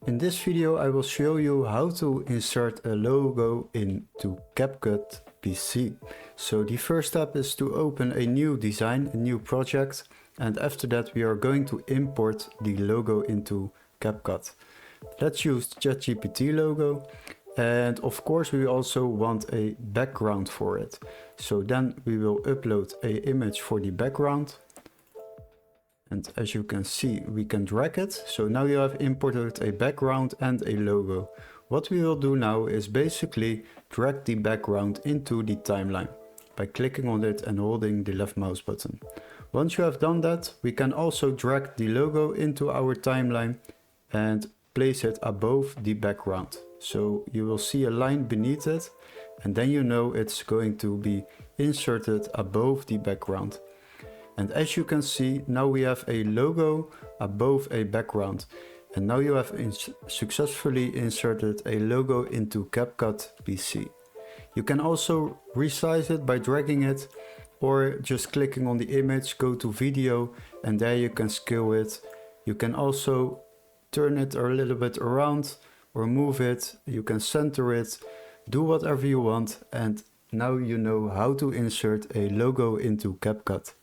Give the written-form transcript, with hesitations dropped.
In this video I will show you how to insert a logo into CapCut PC. So the first step is to open a new design, a new project, and after that we are going to import the logo into CapCut. Let's use ChatGPT logo, and of course we also want a background for it. So then we will upload an image for the background. And as you can see, we can drag it. So now you have imported a background and a logo. What we will do now is basically drag the background into the timeline by clicking on it and holding the left mouse button. Once you have done that, we can also drag the logo into our timeline and place it above the background. So you will see a line beneath it, and then you know it's going to be inserted above the background. And as you can see, now we have a logo above a background. And now you have successfully inserted a logo into CapCut PC. You can also resize it by dragging it, or just clicking on the image, go to video, and there you can scale it. You can also turn it a little bit around or move it. You can center it, do whatever you want. And now you know how to insert a logo into CapCut.